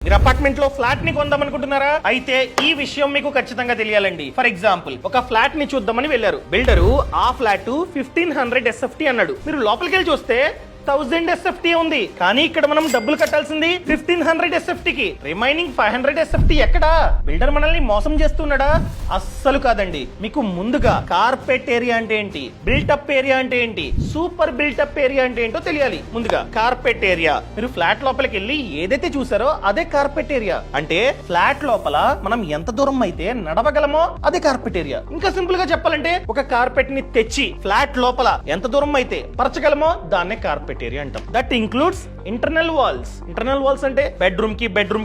మీరు అపార్ట్మెంట్ లో ఫ్లాట్ ని కొందాం అనుకుంటున్నారా? అయితే ఈ విషయం మీకు ఖచ్చితంగా తెలియాలండి. ఫర్ ఎగ్జాంపుల్, ఒక ఫ్లాట్ ని చూద్దామని వెళ్ళారు. బిల్డరు ఆ ఫ్లాట్ 1500 SFT అన్నాడు. మీరు లోపలికి వెళ్ళి చూస్తే 1000 SFT ఉంది. కానీ ఇక్కడ మనం డబ్బులు కట్టాల్సింది 1500 SFT కి. రిమైనింగ్ 500 SFT ఎక్కడా? బిల్డర్ మనల్ని మోసం చేస్తున్నాడా? అస్సలు కాదండి. మీకు ముందుగా కార్పెట్ ఏరియా అంటే ఏంటి, బిల్టప్ ఏరియా అంటే ఏంటి, సూపర్ బిల్టప్ ఏరియా అంటే ఏంటో తెలియాలి. ముందుగా కార్పెట్ ఏరియా. మీరు ఫ్లాట్ లోపలికి వెళ్ళి ఏదైతే చూసారో అదే కార్పెట్ ఏరియా. అంటే ఫ్లాట్ లోపల మనం ఎంత దూరం అయితే నడవగలమో అదే కార్పెట్ ఏరియా. ఇంకా సింపుల్ గా చెప్పాలంటే, ఒక కార్పెట్ ని తెచ్చి ఫ్లాట్ లోపల ఎంత దూరం అయితే పరచగలమో దాన్నే కార్పెట్ ఏరియా అంటాం. That includes internal walls. Internal walls అంటే బెడ్రూమ్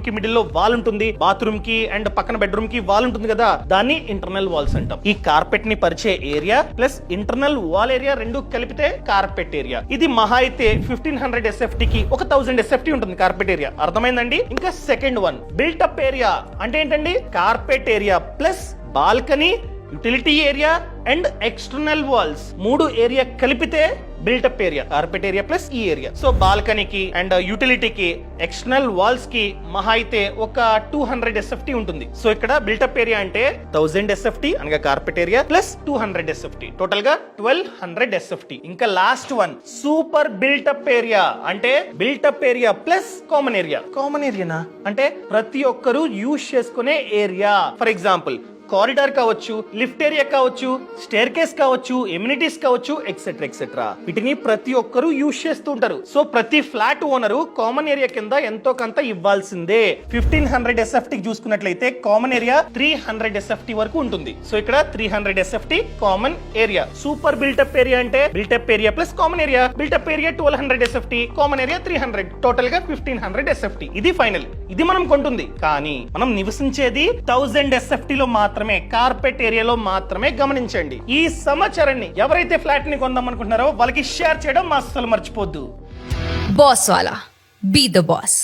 కి మిడిల్ లో వాల్ ఉంటుంది, బాత్రూమ్ కి అండ్ పక్కన బెడ్రూమ్ కి వాల్ ఉంటుంది కదా, దాన్ని ఇంటర్నల్ వాల్స్ అంటాం. ఈ కార్పెట్ ని పరిచే area plus internal wall area రెండు కలిపితే కార్పెట్ ఏరియా. ఇది మహా అయితే 1500 SFT కి ఒక 1000 SFT ఉంటుంది కార్పెట్ ఏరియా. అర్థమైందండి? ఇంకా సెకండ్ వన్ బిల్టప్ ఏరియా అంటే ఏంటండి? Carpet area plus balcony, utility area and external walls మూడు ఏరియా కలిపితే built up area. Carpet area plus ఈ ఏరియా. సో బాల్కనీకి అండ్ యూటిలిటీకి ఎక్స్టర్నల్ వాల్స్ కి మహా అయితే ఒక 200 SFT ఉంటుంది. సో ఇక్కడ బిల్టప్ ఏరియా అంటే 1000 SFT అనగా carpet area plus 200 SFT, total గా 1200 SFT. ఇంకా last one super built up area అంటే built up area plus common area. Common ఏరియానా అంటే ప్రతి ఒక్కరూ యూజ్ చేసుకునే ఏరియా. ఫర్ ఎగ్జాంపుల్, కారిడార్ కావచ్చు, లిఫ్ట్ ఏరియా కావచ్చు, స్టేర్ కేస్ కావచ్చు, ఎమ్యూనిటీస్ కావచ్చు, ఎక్సెట్రా ఎక్సెట్రా. వీటిని ప్రతి ఒక్కరూ యూజ్ చేస్తూ ఉంటారు. సో ప్రతి ఫ్లాట్ ఓనరు కామన్ ఏరియా కింద ఎంతో కొంత ఇవ్వాల్సిందే. 1500 SFT చూసుకున్నట్లయితే కామన్ ఏరియా 300 SFT వరకు ఉంటుంది. సో ఇక్కడ 300 SFT common area. Super built up area అంటే built up area plus common area. Built up area 1200 SFT, common area 300, total గా 1500 SFT. ఇది ఫైనల్. ఇది మనం కొంటుంది. కానీ మనం నివసించేది 1000 SFT లో మాత్రమే, కార్పెట్ ఏరియాలో మాత్రమే. గమనించండి. ఈ సమాచారాన్ని ఎవరైతే ఫ్లాట్ ని కొందాం అనుకుంటున్నారో వాళ్ళకి షేర్ చేయడం అస్సలు మర్చిపోద్దు. బాస్ వాలా, బీ ద బాస్.